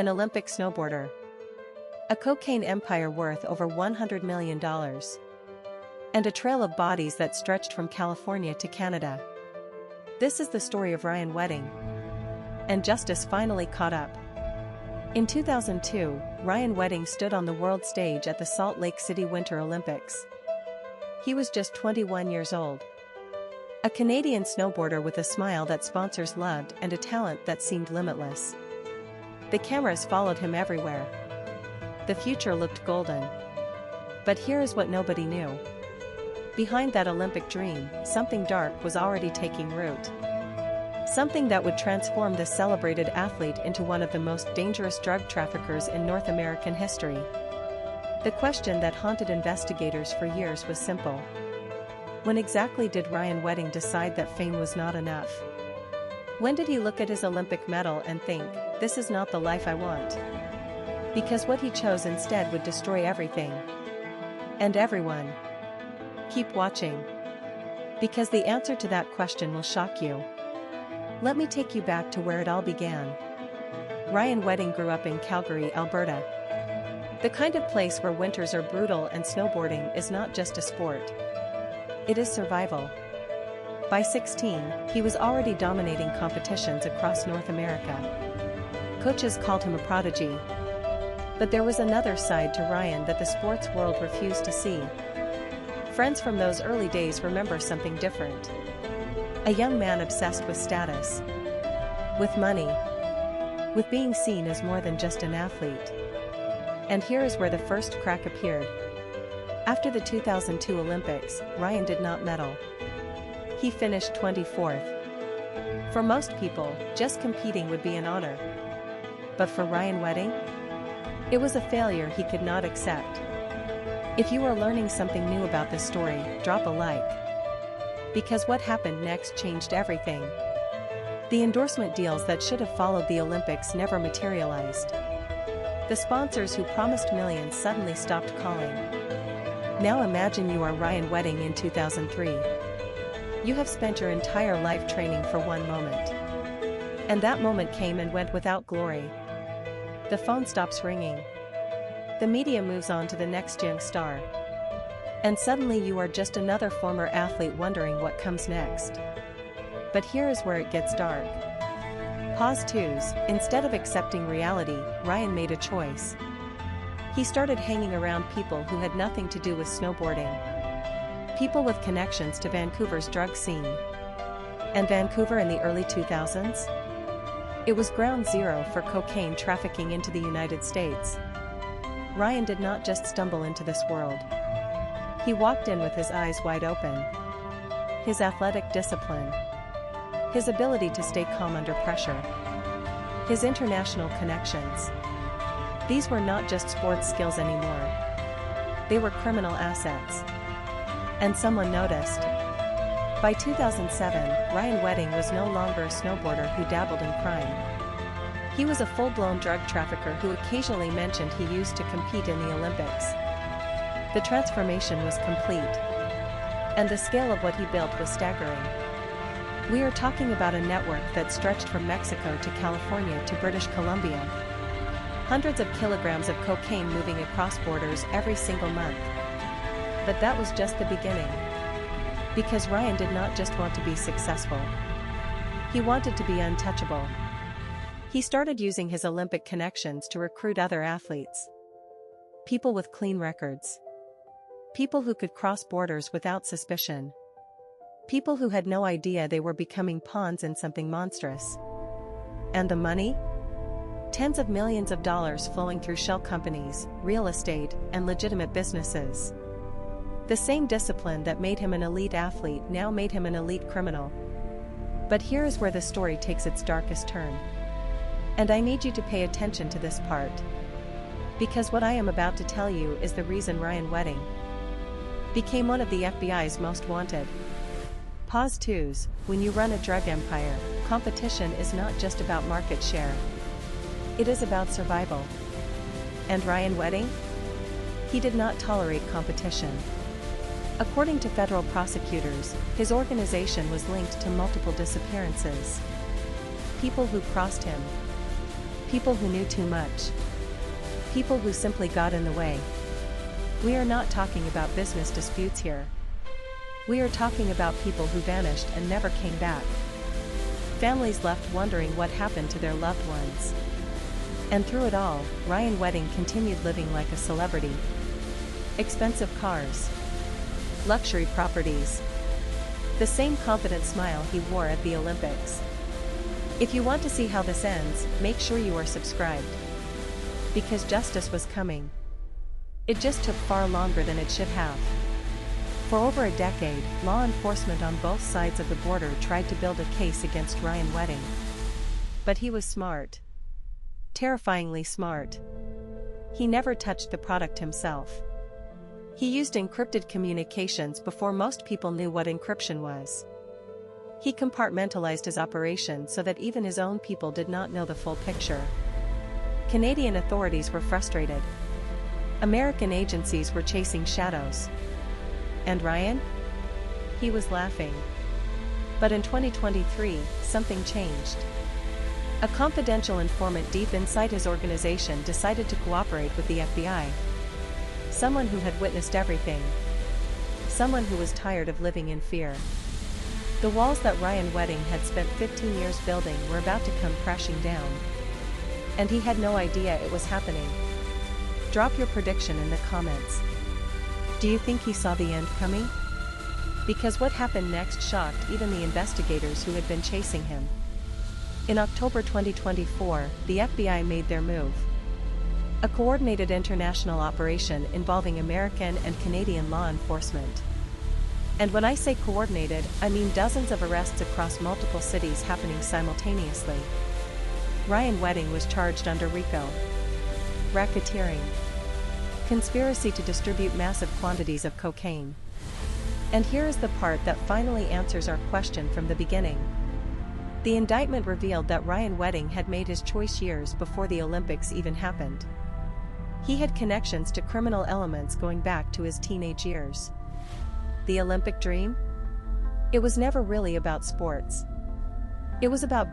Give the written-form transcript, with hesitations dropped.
an Olympic snowboarder. A cocaine empire worth over $100 million. And a trail of bodies that stretched from California to Canada. This is the story of Ryan Wedding. And justice finally caught up. In 2002, Ryan Wedding stood on the world stage at the Salt Lake City Winter Olympics. He was just 21 years old. A Canadian snowboarder with a smile that sponsors loved and a talent that seemed limitless. The cameras followed him everywhere. The future looked golden. But here is what nobody knew. Behind that Olympic dream, something dark was already taking root. Something that would transform this celebrated athlete into one of the most dangerous drug traffickers in North American history. The question that haunted investigators for years was simple. When exactly did Ryan Wedding decide that fame was not enough? When did he look at his Olympic medal and think, this is not the life I want? Because what he chose instead would destroy everything. And everyone. Keep watching. Because the answer to that question will shock you. Let me take you back to where it all began. Ryan Wedding grew up in Calgary, Alberta. The kind of place where winters are brutal and snowboarding is not just a sport. It is survival. By 16, he was already dominating competitions across North America. Coaches called him a prodigy. But there was another side to Ryan that the sports world refused to see. Friends from those early days remember something different. A young man obsessed with status. With money. With being seen as more than just an athlete. And here is where the first crack appeared. After the 2002 Olympics, Ryan did not medal. He finished 24th. For most people, just competing would be an honor. But for Ryan Wedding? It was a failure he could not accept. If you are learning something new about this story, drop a like. Because what happened next changed everything. The endorsement deals that should have followed the Olympics never materialized. The sponsors who promised millions suddenly stopped calling. Now imagine you are Ryan Wedding in 2003. You have spent your entire life training for one moment. And that moment came and went without glory. The phone stops ringing. The media moves on to the next young star. And suddenly you are just another former athlete wondering what comes next. But here is where it gets dark. Pause twos. Instead of accepting reality, Ryan made a choice. He started hanging around people who had nothing to do with snowboarding. People with connections to Vancouver's drug scene. And Vancouver in the early 2000s? It was ground zero for cocaine trafficking into the United States. Ryan did not just stumble into this world. He walked in with his eyes wide open. His athletic discipline. His ability to stay calm under pressure. His international connections. These were not just sports skills anymore. They were criminal assets. And someone noticed. By 2007, Ryan Wedding was no longer a snowboarder who dabbled in crime. He was a full-blown drug trafficker who occasionally mentioned he used to compete in the Olympics. The transformation was complete. And the scale of what he built was staggering. We are talking about a network that stretched from Mexico to California to British Columbia. Hundreds of kilograms of cocaine moving across borders every single month. But that was just the beginning. Because Ryan did not just want to be successful. He wanted to be untouchable. He started using his Olympic connections to recruit other athletes. People with clean records. People who could cross borders without suspicion. People who had no idea they were becoming pawns in something monstrous. And the money? Tens of millions of dollars flowing through shell companies, real estate, and legitimate businesses. The same discipline that made him an elite athlete now made him an elite criminal. But here is where the story takes its darkest turn. And I need you to pay attention to this part. Because what I am about to tell you is the reason Ryan Wedding became one of the FBI's most wanted. Pause twos. When you run a drug empire, competition is not just about market share. It is about survival. And Ryan Wedding? He did not tolerate competition. According to federal prosecutors, his organization was linked to multiple disappearances. People who crossed him. People who knew too much. People who simply got in the way. We are not talking about business disputes here. We are talking about people who vanished and never came back. Families left wondering what happened to their loved ones. And through it all, Ryan Wedding continued living like a celebrity. Expensive cars. Luxury properties. The same confident smile he wore at the Olympics. If you want to see how this ends, make sure you are subscribed. Because justice was coming. It just took far longer than it should have. For over a decade, law enforcement on both sides of the border tried to build a case against Ryan Wedding. But he was smart. Terrifyingly smart. He never touched the product himself. He used encrypted communications before most people knew what encryption was. He compartmentalized his operation so that even his own people did not know the full picture. Canadian authorities were frustrated. American agencies were chasing shadows. And Ryan? He was laughing. But in 2023, something changed. A confidential informant deep inside his organization decided to cooperate with the FBI. Someone who had witnessed everything. Someone who was tired of living in fear. The walls that Ryan Wedding had spent 15 years building were about to come crashing down. And he had no idea it was happening. Drop your prediction in the comments. Do you think he saw the end coming? Because what happened next shocked even the investigators who had been chasing him. In October 2024, the FBI made their move. A coordinated international operation involving American and Canadian law enforcement. And when I say coordinated, I mean dozens of arrests across multiple cities happening simultaneously. Ryan Wedding was charged under RICO. Racketeering. Conspiracy to distribute massive quantities of cocaine. And here is the part that finally answers our question from the beginning. The indictment revealed that Ryan Wedding had made his choice years before the Olympics even happened. He had connections to criminal elements going back to his teenage years. The Olympic dream? It was never really about sports. It was about